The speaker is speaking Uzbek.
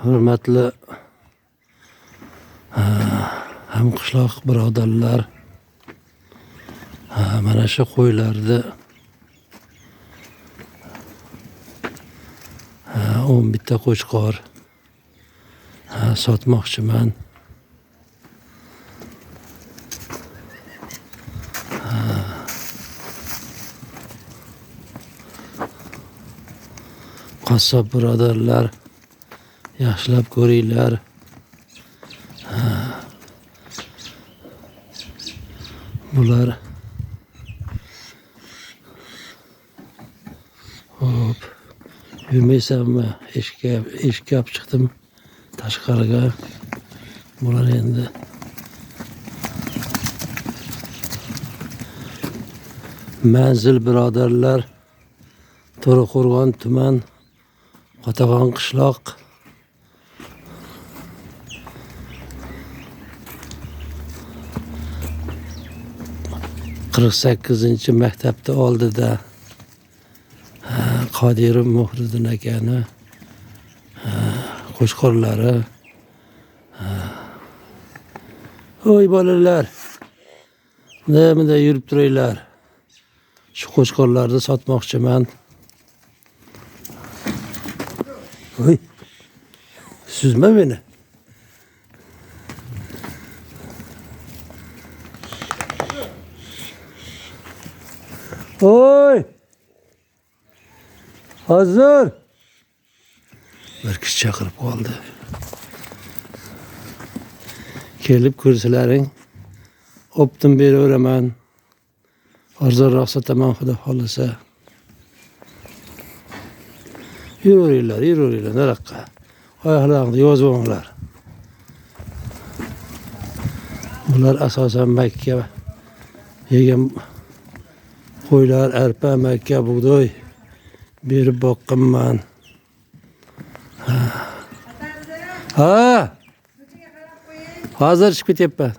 Hurmatli hamqishloq birodarlar, mana shu qo'ylarni 11 ta qo'chqor sotmoqchiman. Qassob birodarlar, yaxshilab ko'ringlar. Bular hop, yurmaysanmi? Eshikka olib chiqdim tashqariga. Bular endi manzil birodarlar, To'raqo'rg'on tuman Qotog'on qishloq. Qirq sakkizinchi maktabda oldida Qodirov Muhriddin akani qo'chqorlari. Voy bolalar, bunday yurib turinglar. Shu qo'chqorlarni sotmoqchiman. Voy, suzma beni. Oy! Hazır. Bir kishi chaqirib qoldi. Kelib ko'rsalaring, optim beraveraman. Arzonroq sotaman xudo xolisa. Yuraveringlar, nariyoqqa. Oyoqlaringni yozib olinglar. Bular asosan Makka yegan qo'ylar, arpa, makka, bug'doy berib boqqanman. Ha. Hozir chiqib ketyapman.